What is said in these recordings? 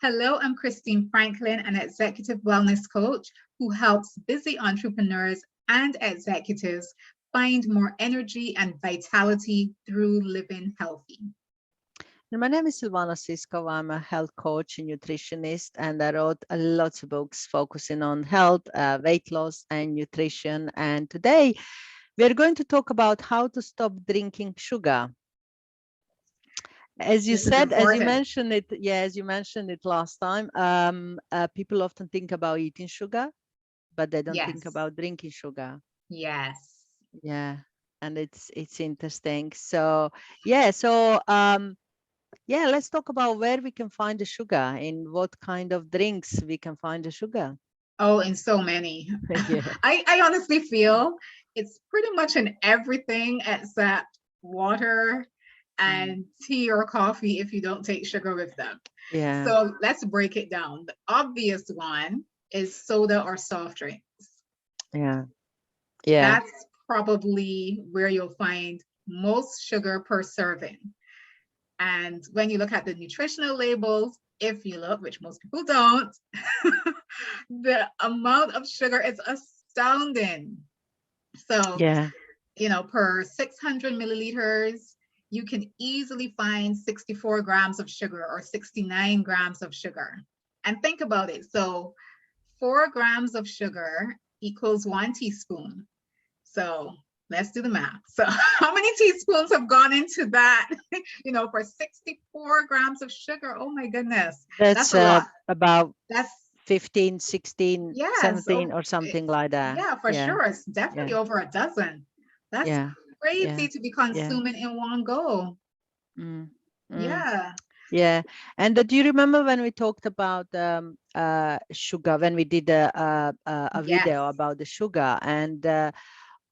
Hello, I'm Christine Franklyn, an executive wellness coach who helps busy entrepreneurs and executives find more energy and vitality through living healthy. And my name is Silvana Siskov. I'm a health coach and nutritionist, and I wrote lots of books focusing on health, weight loss, and nutrition. And today we're going to talk about how to stop drinking sugar. As you This is said, as you important. mentioned it, as you mentioned it last time, people often think about eating sugar, but they don't think Yes, about drinking sugar. yes. Yeah, and it's interesting. So yeah, let's talk about where we can find the sugar, in what kind of drinks we can find the sugar. Oh, and so many. Yeah. I honestly feel it's pretty much in everything except water Mm. and tea or coffee if you don't take sugar with them. Yeah. So let's break it down. The obvious one is soda or soft drinks. Yeah. Yeah. That's probably where you'll find most sugar per serving. And when you look at the nutritional labels, if you look, which most people don't, the amount of sugar is astounding. So, Yeah. per 600 milliliters, you can easily find 64 grams of sugar or 69 grams of sugar. And think about it. So, 4 grams of sugar equals 1 teaspoon. So let's do the math. So how many teaspoons have gone into that, for 64 grams of sugar? Oh my goodness. That's That's a lot. about That's 15, 16, yes. 17 or something like that. Yeah, for Yeah. sure. It's Yeah. definitely over a dozen. That's Yeah. Yeah. crazy to be Yeah. consuming in one go. Mm. Mm. Yeah. Yeah. And do you remember when we talked about sugar, when we did a Yes. video about the sugar, and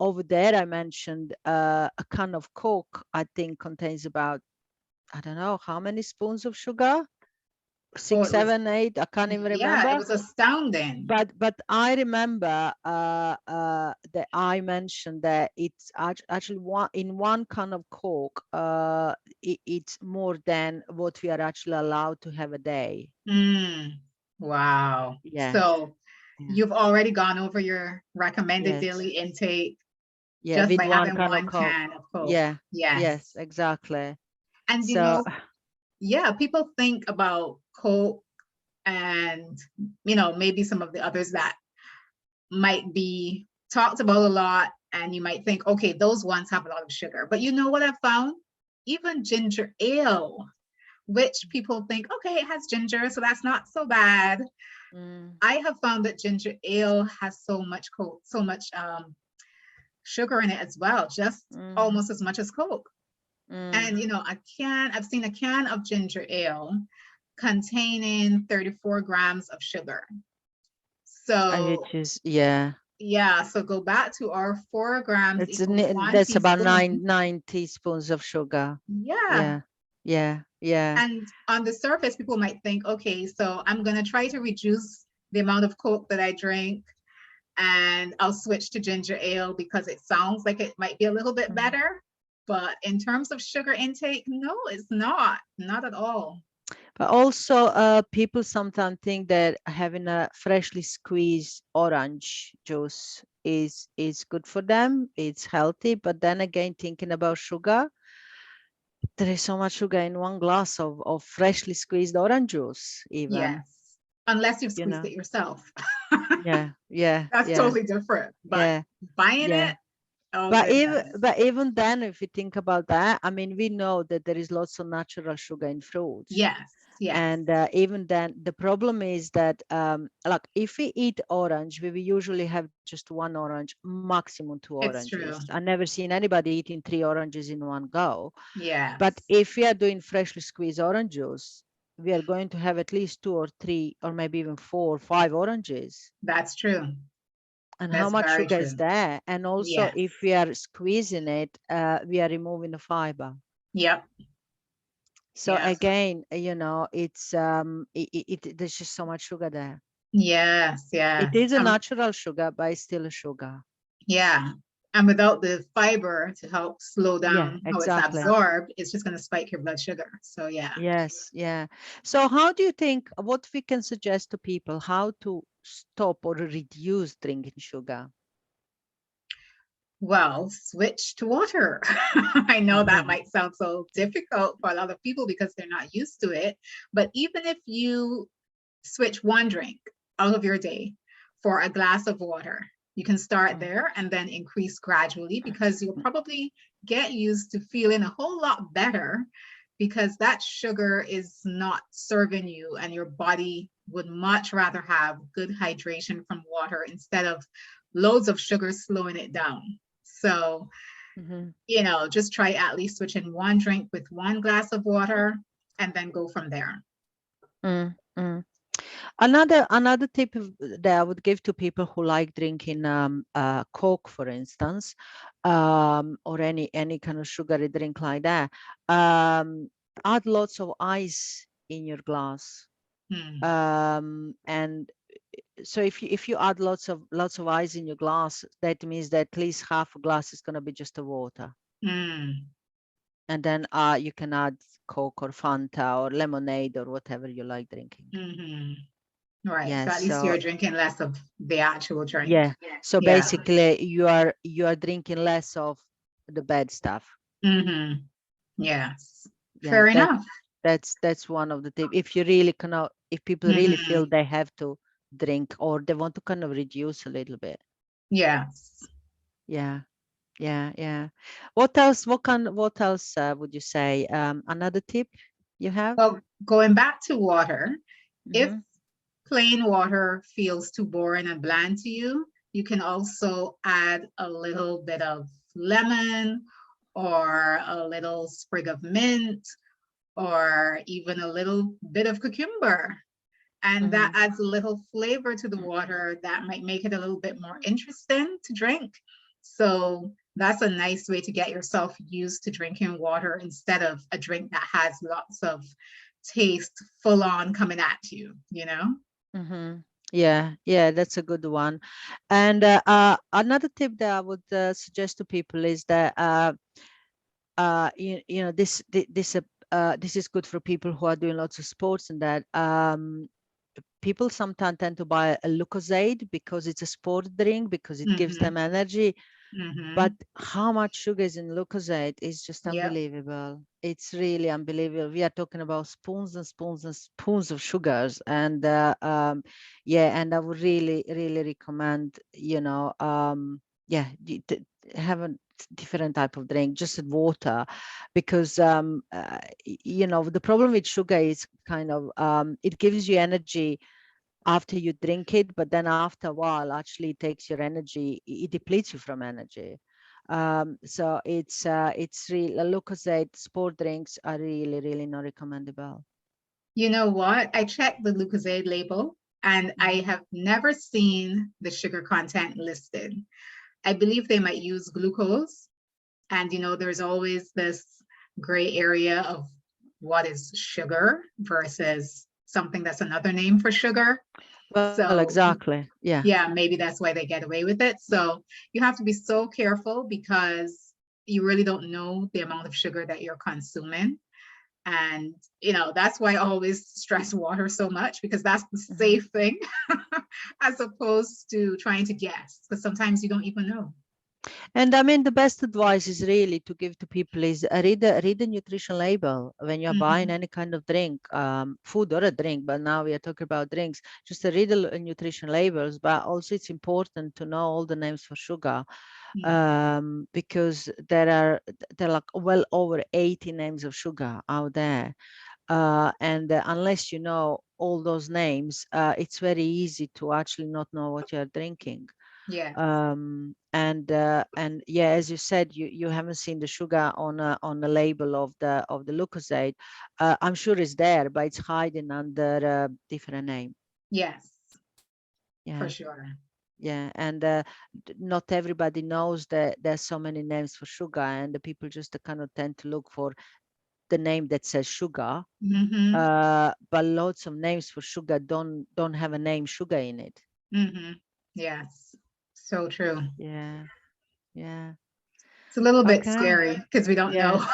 over there I mentioned a can of Coke, I think, contains about, I don't know how many spoons of sugar, Oh, six, it was, seven, eight, I can't even yeah, it remember. was astounding. But I remember that I mentioned that it's actually in one can of Coke, it's more than what we are actually allowed to have a day. Mm, wow. Yeah. So Yeah. you've already gone over your recommended Yes. daily intake Yeah. just With by one having can of one Coke. can of Coke. Yeah. Yes. Yes. Exactly. And So yeah, people think about Coke and, maybe some of the others that might be talked about a lot. And you might think, okay, those ones have a lot of sugar. But you know what I've found? Even ginger ale, which people think, okay, it has ginger, so that's not so bad. mm, I have found that ginger ale has so much sugar in it as well, just mm, almost as much as Coke. mm. And I've seen a can of ginger ale containing 34 grams of sugar. So Which is, yeah. yeah, so go back to our 4 grams It's equals one that's about teaspoon. nine teaspoons of sugar. Yeah. Yeah. Yeah. Yeah. And on the surface, people might think, okay, so I'm gonna try to reduce the amount of Coke that I drink and I'll switch to ginger ale because it sounds like it might be a little bit Mm. better. But in terms of sugar intake, no, it's not at all. But also, people sometimes think that having a freshly squeezed orange juice is good for them. It's healthy. But then again, thinking about sugar, there is so much sugar in one glass of freshly squeezed orange juice, even, Yes, unless you've you squeezed know. it yourself. Yeah, yeah, That's yeah, totally different. But yeah, buying yeah. it, oh goodness. But even then, if you think about that, I mean, we know that there is lots of natural sugar in fruits. Yes, yes, And even then, the problem is that, like, if we eat orange, we will usually have just one orange, maximum two it's oranges. true. I never seen anybody eating three oranges in one go. But Yes, if we are doing freshly squeezed orange juice, we are going to have at least two or three, or maybe even four or five oranges. that's true. And how That's much very sugar is true. there? And also, Yes. if we are squeezing it, we are removing the fiber. Yep. So Yes. again, it's there's just so much sugar there. Yes. It Yes. is a natural sugar, but it's still a sugar. Yeah. And without the fiber to help slow Yeah, down how it's exactly. absorbed, it's just going to spike your blood sugar. So, yeah. Yes, yeah. So how do you think, what we can suggest to people, how to stop or reduce drinking sugar? Well, switch to water. I know that Mhm, might sound so difficult for a lot of people because they're not used to it. But even if you switch one drink out of your day for a glass of water, you can start mm, there and then increase gradually because you'll probably get used to feeling a whole lot better because that sugar is not serving you and your body would much rather have good hydration from water instead of loads of sugar slowing it down. So, mhm, just try at least switching one drink with one glass of water and then go from there. mm, mm. Another tip that I would give to people who like drinking Coke, for instance, or any kind of sugary drink like that, add lots of ice in your glass. Hmm. And so if you add lots of ice in your glass, that means that at least half a glass is going to be just a water, Hmm. and then you can add Coke or Fanta or lemonade or whatever you like drinking. Hmm. Right. Yeah, So at least you're so drinking less of the actual drink. yeah, so Yeah. basically you are drinking less of the bad stuff. Hmm. Yes. Yeah, Fair enough. that's one of the tips. If you really cannot, if people really feel Hmm. they have to drink or they want to kind of reduce a little bit. Yes. Yeah, yeah. What else would you say? Another tip you have? Well, going back to water, if Mm-hmm. plain water feels too boring and bland to you, you can also add a little bit of lemon or a little sprig of mint or even a little bit of cucumber. And that Mm-hmm. adds a little flavor to the water that might make it a little bit more interesting to drink. So that's a nice way to get yourself used to drinking water instead of a drink that has lots of taste full on coming at you? Mm-hmm. Yeah, that's a good one. And another tip that I would suggest to people is that this is good for people who are doing lots of sports, and that people sometimes tend to buy a Lucozade because it's a sport drink because it gives Mm-hmm. them energy. But Mm-hmm. how much sugar is in Lucozade is just Yep. unbelievable. It's really unbelievable. We are talking about spoons and spoons and spoons of sugars, and yeah, and I would really, really recommend, yeah, have a different type of drink, just water, because the problem with sugar is kind of it gives you energy after you drink it, but then after a while, actually, it takes your energy, it depletes you from energy. So it's really, Lucozade sport drinks are really, really not recommendable. You know what? I checked the Lucozade label and I Mhm. have never seen the sugar content listed. I believe they might use glucose. And, there's always this gray area of what is sugar versus something that's another name for sugar. Well, So, exactly. Yeah. yeah, maybe that's why they get away with it. So, you have to be so careful because you really don't know the amount of sugar that you're consuming. And, that's why I always stress water so much because that's the Mhm. safe thing as opposed to trying to guess because sometimes you don't even know. And I mean, the best advice is really to give to people is read the nutrition label when you're buying Mm-hmm. any kind of drink, food or a drink. But now we are talking about drinks. Just read the nutrition labels. But also, it's important to know all the names for sugar, because there are like well over 80 names of sugar out there. And unless you know all those names, it's very easy to actually not know what you're drinking. Yes. And yeah, as you said, you haven't seen the sugar on the label of the Lucozade. I'm sure it's there, but it's hiding under a different name. Yes, for Yeah, sure. yeah, and not everybody knows that there's so many names for sugar, and the people just kind of tend to look for the name that says sugar. Mm-hmm. But lots of names for sugar don't have a name sugar in it. Mm-hmm. Yes. So true. Yeah. Yeah. It's a little bit Okay. scary because we don't Yeah. know.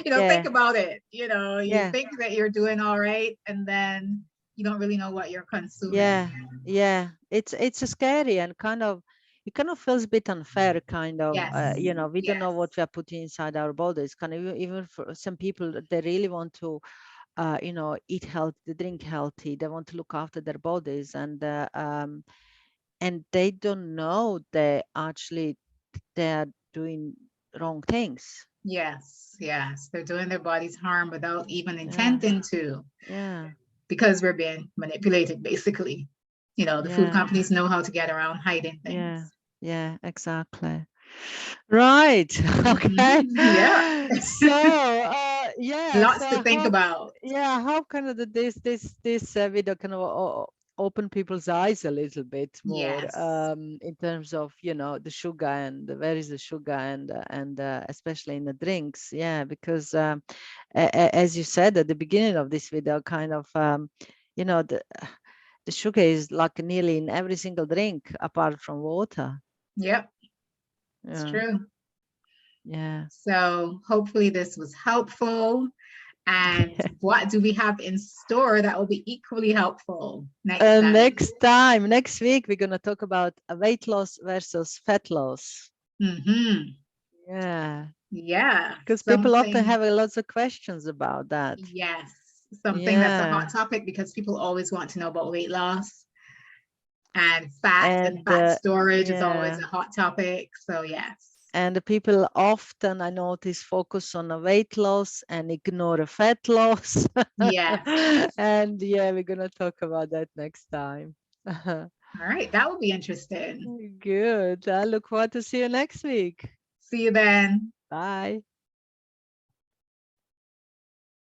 Think Yeah. about it. You Yeah. think that you're doing all right, and then you don't really know what you're consuming. Yeah. Yeah. It's scary and kind of it kind of feels a bit unfair, kind of. Yes. We don't know Yes. what we are putting inside our bodies. Kind of even for some people, they really want to, eat healthy, they drink healthy, they want to look after their bodies, and they don't know they are doing wrong things. Yes. Yes. They're doing their bodies harm without even Yeah. intending to, Yeah. because we're being manipulated, basically. The food Yeah. companies know how to get around hiding Yeah. things. Yeah. Exactly. Right. Okay. Mhm. Yeah. So, yeah. So Lots to I think hope, about. yeah, I hope kind of that this video kind of open people's eyes a little bit more, Yes. in terms of, the sugar and where is the sugar and especially in the drinks. Yeah, because as you said at the beginning of this video, kind of, you know, the the sugar is like nearly in every single drink apart from water. Yep. It's Yeah. true. Yeah. So hopefully this was helpful. And what do we have in store that will be equally helpful next time? Next week, we're going to talk about weight loss versus fat loss. Hmm. Yeah, Yeah, because people often something. have lots of questions about that. Yes, something that's a hot Yeah, topic because people always want to know about weight loss, and fat and storage is always yeah, a hot topic. So yes. and the people often, I notice, focus on a weight loss and ignore a fat loss. Yes. And yeah, we're going to talk about that next time. All right, that will be interesting. Good. I look forward to see you next week. See you then. Bye.